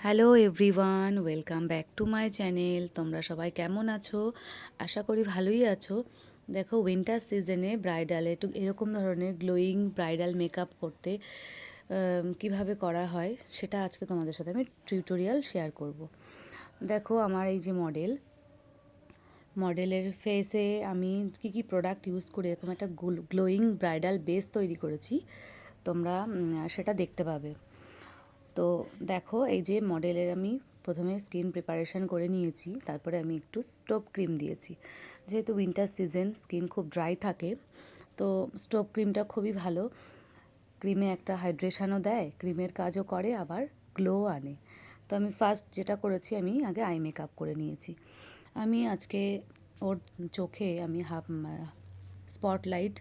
Hello everyone, welcome back to my channel. তোমরা সবাই কেমন আছো? আশা করি ভালোই আছো। দেখো, উইন্টার সিজনে ব্রাইডাল একটু এরকম ধরনের গ্লোয়িং ব্রাইডাল মেকআপ করতে কিভাবে করা হয় সেটা আজকে তোমাদের সাথে আমি টিউটোরিয়াল শেয়ার করব। দেখো, আমার এই যে মডেলের ফেসে আমি কি প্রোডাক্ট ইউজ করে এরকম একটা গ্লোয়িং ব্রাইডাল বেস তৈরি করেছি। তোমরা সেটা দেখতে পাবে। তো দেখো, এই যে মডেলের আমি প্রথমে স্কিন প্রিপারেশন করে নিয়েছি, তারপরে আমি একটু স্টোভ ক্রিম দিয়েছি। যেহেতু উইন্টার সিজন, স্কিন খুব ড্রাই থাকে, তো স্টোভ ক্রিমটা খুবই ভালো। ক্রিমে একটা হাইড্রেশনও দেয়, ক্রিমের কাজও করে, আবার গ্লো আনে। তো আমি ফার্স্ট যেটা করেছি, আমি আগে আই মেকআপ করে নিয়েছি। আমি আজকে ওর চোখে আমি স্পটলাইট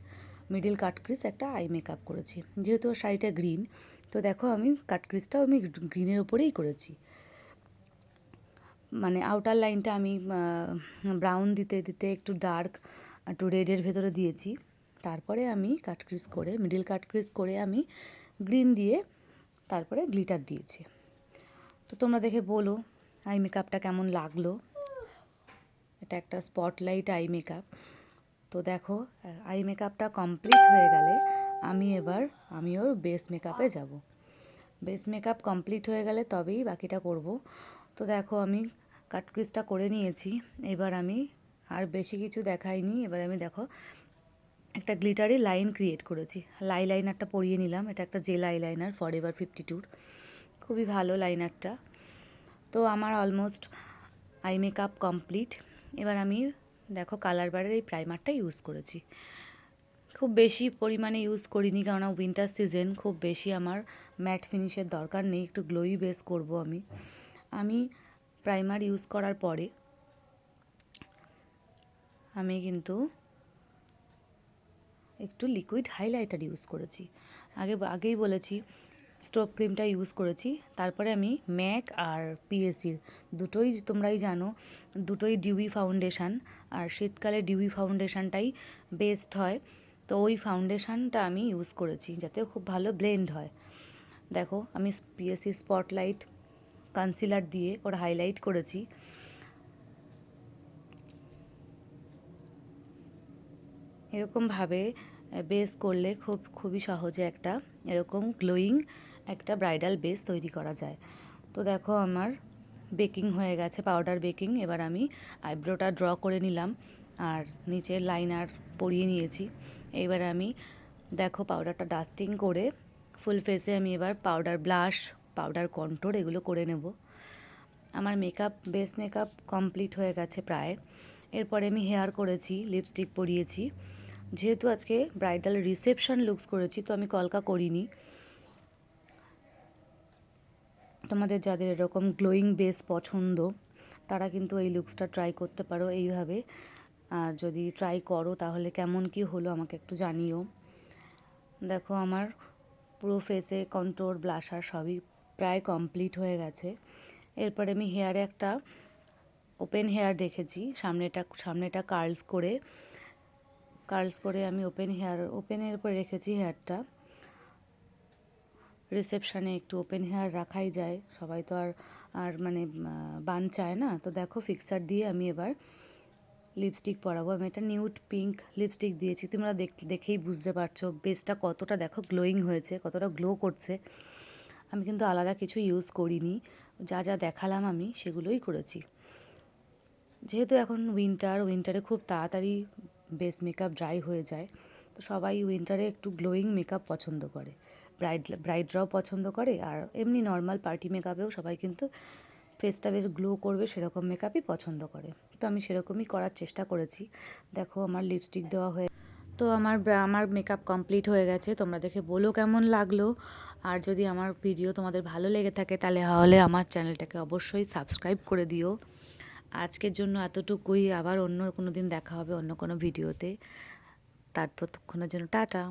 মিডিল কাটক্রিজ একটা আই মেকআপ করেছি। যেহেতু ওর শাড়িটা গ্রিন, তো দেখো আমি কাটক্রিজটাও আমি গ্রিনের ওপরেই করেছি। মানে আউটার লাইনটা আমি ব্রাউন দিতে দিতে একটু ডার্ক, একটু রেডের ভেতরে দিয়েছি। তারপরে আমি কাটক্রিজ করে, মিডিল কাটক্রিজ করে আমি গ্রিন দিয়ে তারপরে গ্লিটার দিয়েছি। তো তোমরা দেখে বলো আই মেকআপটা কেমন লাগলো। এটা একটা স্পটলাইট আই মেকআপ। তো দেখো, আই মেকআপটা কমপ্লিট হয়ে গেলে আমি ওর বেস মেকআপে যাব। বেস মেকআপ কমপ্লিট হয়ে গেলে তবেই বাকিটা করব। তো দেখো, আমি কাটক্রিজটা করে নিয়েছি। এবার আমি আর বেশি কিছু দেখাইনি। এবার আমি দেখো একটা গ্লিটারি লাইন ক্রিয়েট করেছি। লাইনারটা পরিয়ে নিলাম। এটা একটা জেল আইলাইনার ফরএভার 52, খুবই ভালো লাইনারটা। তো আমার অলমোস্ট আই মেকআপ কমপ্লিট। এবার আমি দেখো কালার বারের এই প্রাইমারটা ইউজ করেছি। খুব বেশি পরিমাণে ইউজ করিনি, কারণ উইন্টার সিজন, খুব বেশি আমার ম্যাট ফিনিশের দরকার নেই, একটু গ্লোই বেস করব আমি প্রাইমার ইউজ করার পরে আমি কিন্তু একটু লিকুইড হাইলাইটার ইউজ করেছি। আগেই বলেছি স্টোভ ক্রিমটা ইউজ করেছি। তারপরে আমি ম্যাক আর পিএসজির দুটোই তোমরাই জানো, দুটোই ডিউই ফাউন্ডেশান, আর শীতকালে ডিউই ফাউন্ডেশানটাই বেস্ট হয়। তো ওই ফাউন্ডেশানটা আমি ইউজ করেছি যাতে খুব ভালো ব্লেন্ড হয়। দেখো, আমি পিএসসি স্পটলাইট কনসিলার দিয়ে ওর হাইলাইট করেছি। এরকমভাবে বেস করলে খুবই সহজে একটা এরকম গ্লোয়িং একটা ব্রাইডাল বেস তৈরি করা যায়। তো দেখো, আমার বেকিং হয়ে গেছে, পাউডার বেকিং। এবার আমি আইব্রোটা ড্র করে নিলাম আর নিচে লাইনার পরিয়ে নিয়েছি। এবার আমি দেখো পাউডারটা ডাস্টিং করে ফুল ফেসে আমি এবার পাউডার ব্লাশ, পাউডার কন্ট্রোর এগুলো করে নেব। আমার বেস মেকআপ কমপ্লিট হয়ে গেছে প্রায়। এরপরে আমি হেয়ার করেছি, লিপস্টিক পরিয়েছি। যেহেতু আজকে ব্রাইডাল রিসেপশন লুকস করেছি, তো আমি কলকা করিনি। তোমাদের যাদের এরকম গ্লোয়িং বেস পছন্দ, তারা কিন্তু এই লুকসটা ট্রাই করতে পারো এইভাবে। আর যদি ট্রাই করো তাহলে কেমন কি হলো আমাকে একটু জানিও। দেখো, আমার পুরো ফেসে কন্ট্রোর, ব্লাশার সবই প্রায় কমপ্লিট হয়ে গেছে। এরপরে আমি হেয়ারে একটা ওপেন হেয়ার রেখেছি, সামনেটা কার্লস করে আমি ওপেনের উপরে রেখেছি হেয়ারটা। রিসেপশানে একটু ওপেন হেয়ার রাখাই যায়, সবাই তো আর মানে বান চায় না। তো দেখো, ফিক্সার দিয়ে আমি এবার লিপস্টিক পরাবো। আমি একটা নিউড পিঙ্ক লিপস্টিক দিয়েছি। তোমরা দেখেই বুঝতে পারছো বেসটা কতটা দেখো গ্লোয়িং হয়েছে, কতটা গ্লো করছে। আমি কিন্তু আলাদা কিছু ইউজ করিনি, যা যা দেখালাম আমি সেগুলোই করেছি। যেহেতু এখন উইন্টারে খুব তাড়াতাড়ি বেস মেকআপ ড্রাই হয়ে যায়, তো সবাই উইন্টারে একটু গ্লোয়িং মেকআপ পছন্দ করে। ব্রাইডরাও পছন্দ করে, আর এমনি নর্মাল পার্টি মেকআপেও সবাই কিন্তু ফেসটা বেশ গ্লো করবে সেরকম মেকআপই পছন্দ করে। তো আমি সেরকমই করার চেষ্টা করেছি। দেখো, আমার লিপস্টিক দেওয়া হয়ে, তো আমার মেকআপ কমপ্লিট হয়ে গেছে। তোমরা দেখে বলো কেমন লাগলো। আর যদি আমার ভিডিও তোমাদের ভালো লেগে থাকে তাহলে আমার চ্যানেলটাকে অবশ্যই সাবস্ক্রাইব করে দিও। আজকের জন্য এতটুকুই। আবার অন্য কোনো দিন দেখা হবে অন্য কোনো ভিডিওতে। ততক্ষণের জন্য টাটা।